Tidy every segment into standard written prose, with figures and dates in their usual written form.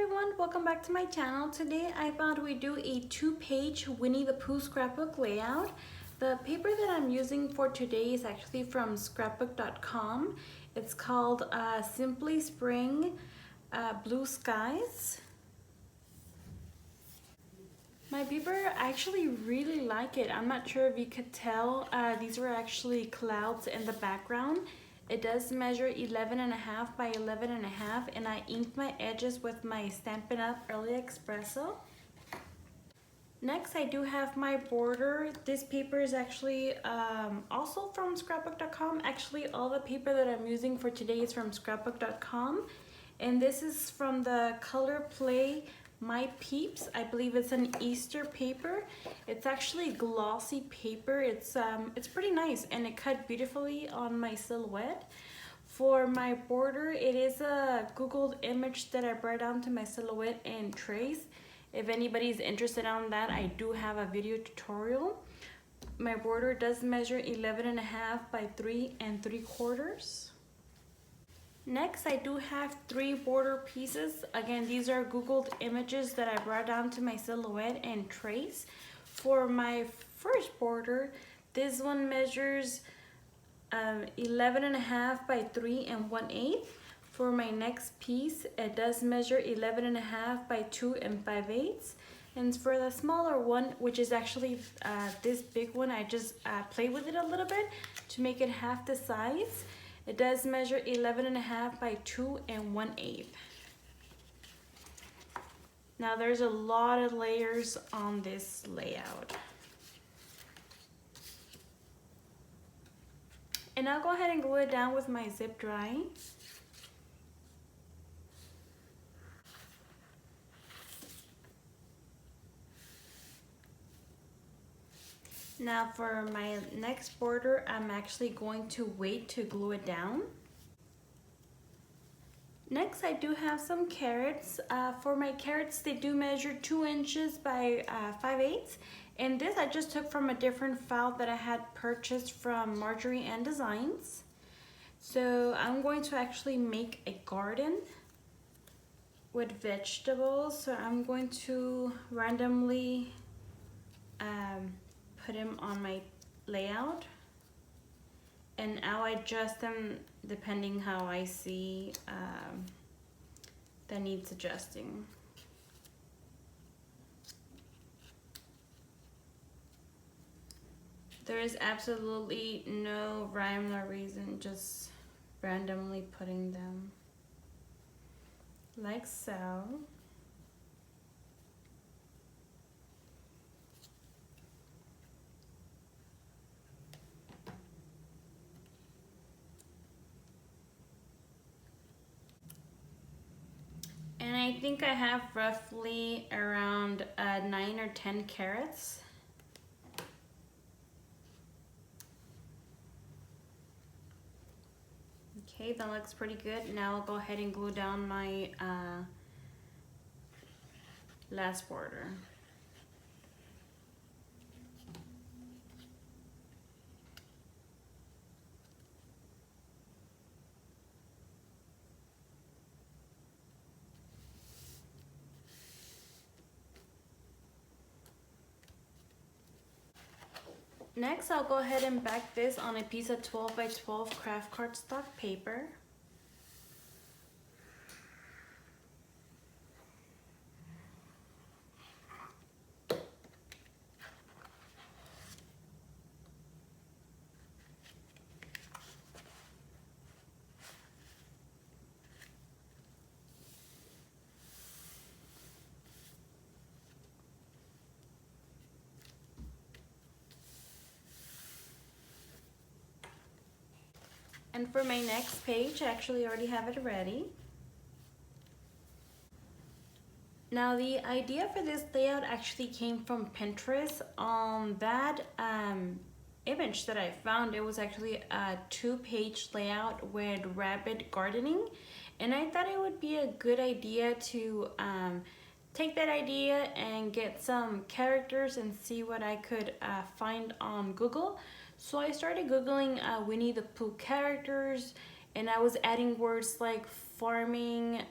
everyone, welcome back to my channel. Today I thought we'd do a 2-page Winnie the Pooh scrapbook layout. The paper that I'm using for today is actually from scrapbook.com. It's called Simply Spring Blue Skies. My paper, I actually really like it. I'm not sure if you could tell, these were actually clouds in the background. It does measure 11.5 by 11.5, and I inked my edges with my Stampin' Up! Early Espresso. Next, I do have my border. This paper is actually also from scrapbook.com. Actually, all the paper that I'm using for today is from scrapbook.com. And this is from the Color Play My Peeps. I believe it's an Easter paper. It's actually glossy paper. It's pretty nice, and it cut beautifully on my silhouette. For my border, it is a Googled image that I brought down to my silhouette and trace. If anybody's interested on that, I do have a video tutorial. My border does measure 11.5 by 3 3/4. Next, I do have 3 border pieces. Again, these are Googled images that I brought down to my silhouette and trace. For my first border, this one measures 11.5 by 3 1/8. For my next piece, it does measure 11.5 by 2 5/8. And for the smaller one, which is actually this big one, I just played with it a little bit to make it half the size. It does measure 11.5 by 2 1/8. Now there's a lot of layers on this layout. And I'll go ahead and glue it down with my zip dry. Now for my next border, I'm actually going to wait to glue it down. Next, I do have some carrots. For my carrots, they do measure 2 inches by 5/8. And this I just took from a different file that I had purchased from Marjorie and Designs. So I'm going to actually make a garden with vegetables. So I'm going to randomly put them on my layout, and I'll adjust them depending how I see that needs adjusting. There is absolutely no rhyme or reason, just randomly putting them like so. And I think I have roughly around 9 or 10 carrots. Okay, that looks pretty good. Now I'll go ahead and glue down my last border. Next, I'll go ahead and back this on a piece of 12 by 12 craft cardstock paper. And for my next page, I actually already have it ready. Now the idea for this layout actually came from Pinterest. On that image that I found, it was actually a 2-page layout with rabbit gardening. And I thought it would be a good idea to take that idea and get some characters and see what I could find on Google. So I started Googling Winnie the Pooh characters, and I was adding words like farming,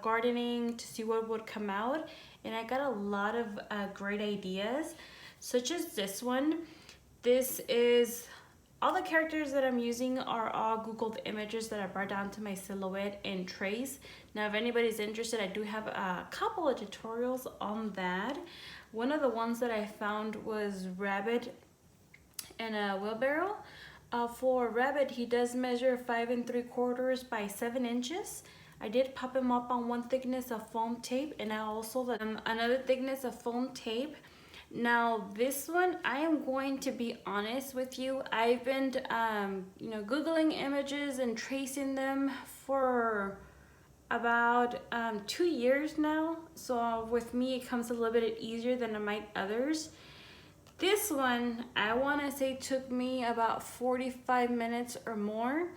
gardening to see what would come out, and I got a lot of great ideas, such as this one. This is all the characters that I'm using are all Googled images that I brought down to my Silhouette and Trace. Now, if anybody's interested, I do have a couple of tutorials on that. One of the ones that I found was Rabbit and a wheelbarrow. For Rabbit, he does measure 5 3/4 by 7 inches. I did pop him up on one thickness of foam tape, and I also another thickness of foam tape. Now this one, I am going to be honest with you. I've been Googling images and tracing them for about 2 years now. So with me, it comes a little bit easier than it might others. This one, I want to say, took me about 45 minutes or more.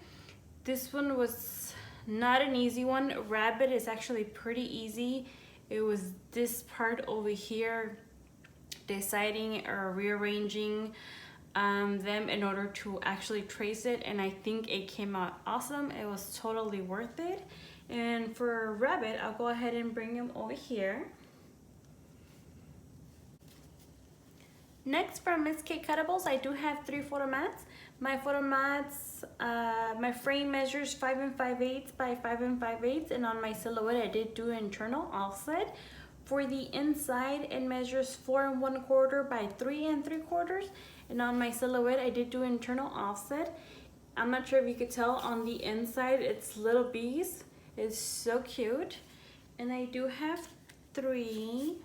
This one was not an easy one. Rabbit is actually pretty easy. It was this part over here, deciding or rearranging them in order to actually trace it, and I think it came out awesome. It was totally worth it. And for Rabbit, I'll go ahead and bring him over here. Next, from Miss K Cuttables, I do have 3 photo mats. My photo mats, my frame measures 5 5/8 by 5 5/8, and on my Silhouette, I did do internal offset. For the inside, it measures 4 1/4 by 3 3/4, and on my Silhouette, I did do internal offset. I'm not sure if you could tell, on the inside, it's little bees. It's so cute. And I do have 3.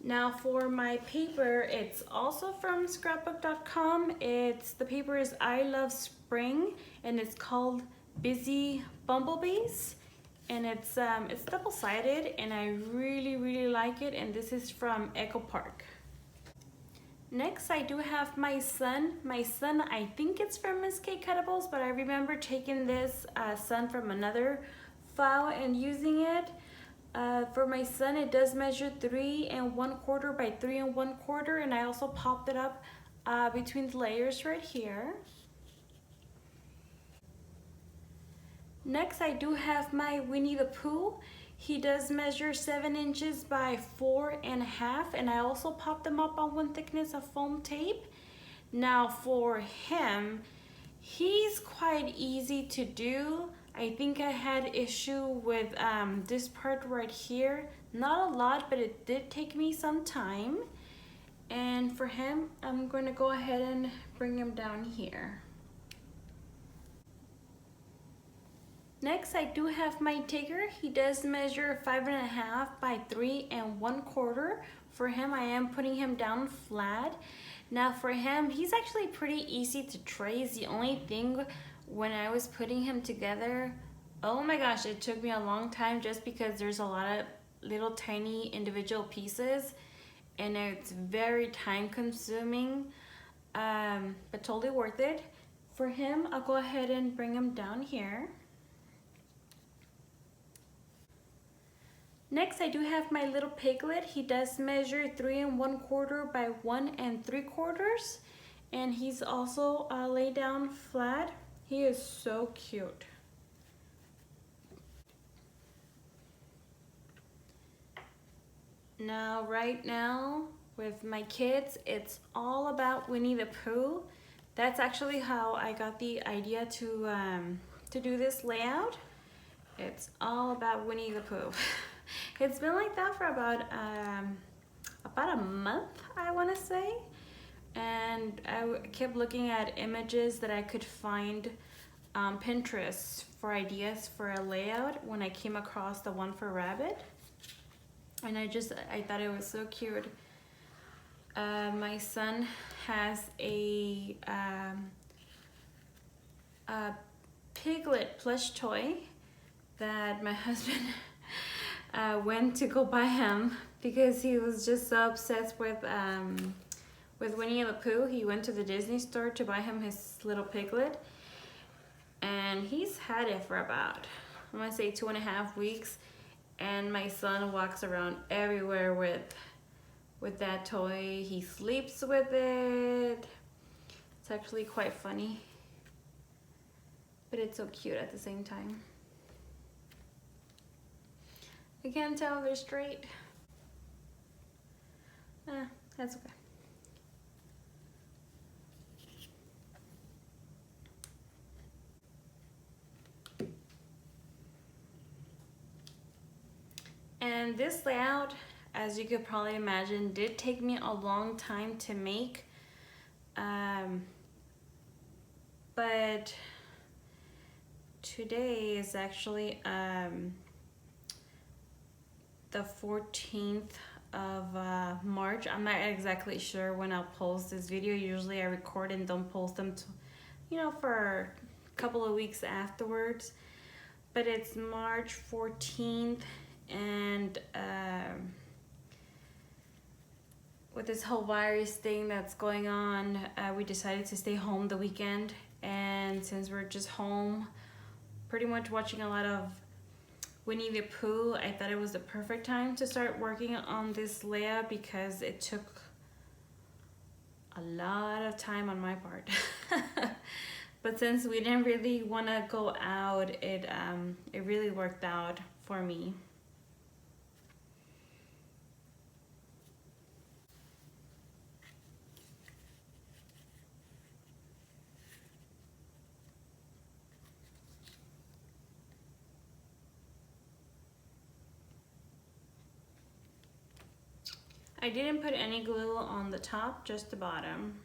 Now for my paper, it's also from scrapbook.com. The paper is I Love Spring, and it's called Busy Bumblebees. And it's double-sided, and I really like it, and this is from Echo Park. Next, I do have my sun. My sun, I think it's from Miss K Cuttables, but I remember taking this sun from another file and using it. For my sun, it does measure 3 1/4 by 3 1/4, and I also popped it up between the layers right here. Next, I do have my Winnie the Pooh. He does measure 7 inches by 4 1/2, and I also popped them up on one thickness of foam tape. Now for him, he's quite easy to do. I think I had issue with this part right here. Not a lot, but it did take me some time. And for him, I'm going to go ahead and bring him down here. Next, I do have my Tigger. He does measure 5 1/2 by 3 1/4. For him, I am putting him down flat. Now for him, he's actually pretty easy to trace. The only thing, when I was putting him together, oh my gosh, it took me a long time, just because there's a lot of little tiny individual pieces, and it's very time consuming, but totally worth it. For him, I'll go ahead and bring him down here. Next, I do have my little Piglet. He does measure 3 1/4 by 1 3/4, and he's also laid down flat. He is so cute. Now, right now, with my kids, it's all about Winnie the Pooh. That's actually how I got the idea to do this layout. It's all about Winnie the Pooh. It's been like that for about a month, I want to say, and I kept looking at images that I could find on Pinterest for ideas for a layout when I came across the one for Rabbit, and I thought it was so cute. My son has a Piglet plush toy that my husband went to go buy him because he was just so obsessed with Winnie the Pooh. He went to the Disney store to buy him his little Piglet, and he's had it for about, I'm gonna say, 2.5 weeks, and my son walks around everywhere with that toy. He sleeps with it. It's actually quite funny. but it's so cute at the same time. I can't tell if they're straight. That's okay. And this layout, as you could probably imagine, did take me a long time to make. But today is actually the 14th of March. I'm not exactly sure when I'll post this video. Usually I record and don't post them for a couple of weeks afterwards. But it's March 14th, and with this whole virus thing that's going on, we decided to stay home the weekend. And since we're just home, pretty much watching a lot of Winnie the Pooh, I thought it was the perfect time to start working on this layout because it took a lot of time on my part. But since we didn't really want to go out, it really worked out for me. I didn't put any glue on the top, just the bottom.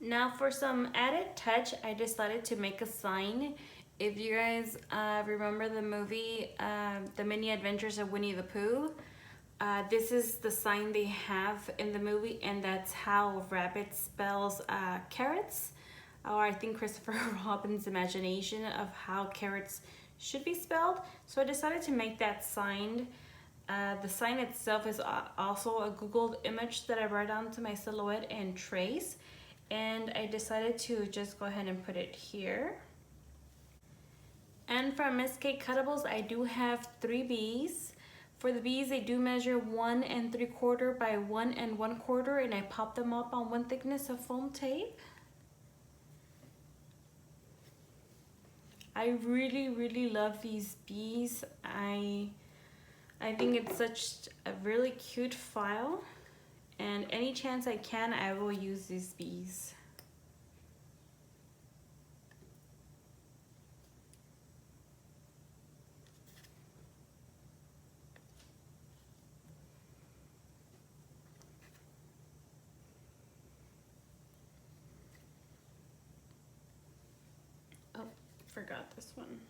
Now for some added touch, I decided to make a sign. If you guys remember the movie, The Mini Adventures of Winnie the Pooh, this is the sign they have in the movie, and that's how Rabbit spells carrots. Or I think Christopher Robin's imagination of how carrots should be spelled. So I decided to make that sign. The sign itself is also a Googled image that I brought onto my silhouette and trace. And I decided to just go ahead and put it here. And from Miss K Cuttables, I do have 3 bees. For the bees, they do measure 1 3/4 by 1 1/4, and I pop them up on 1 thickness of foam tape. I really love these bees. I think it's such a really cute file. And any chance I can, I will use these bees. Oh, forgot this one.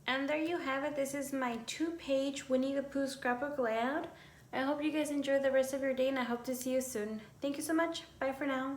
And there you have it. This is my 2-page Winnie the Pooh scrapbook layout. I hope you guys enjoy the rest of your day, and I hope to see you soon. Thank you so much. Bye for now.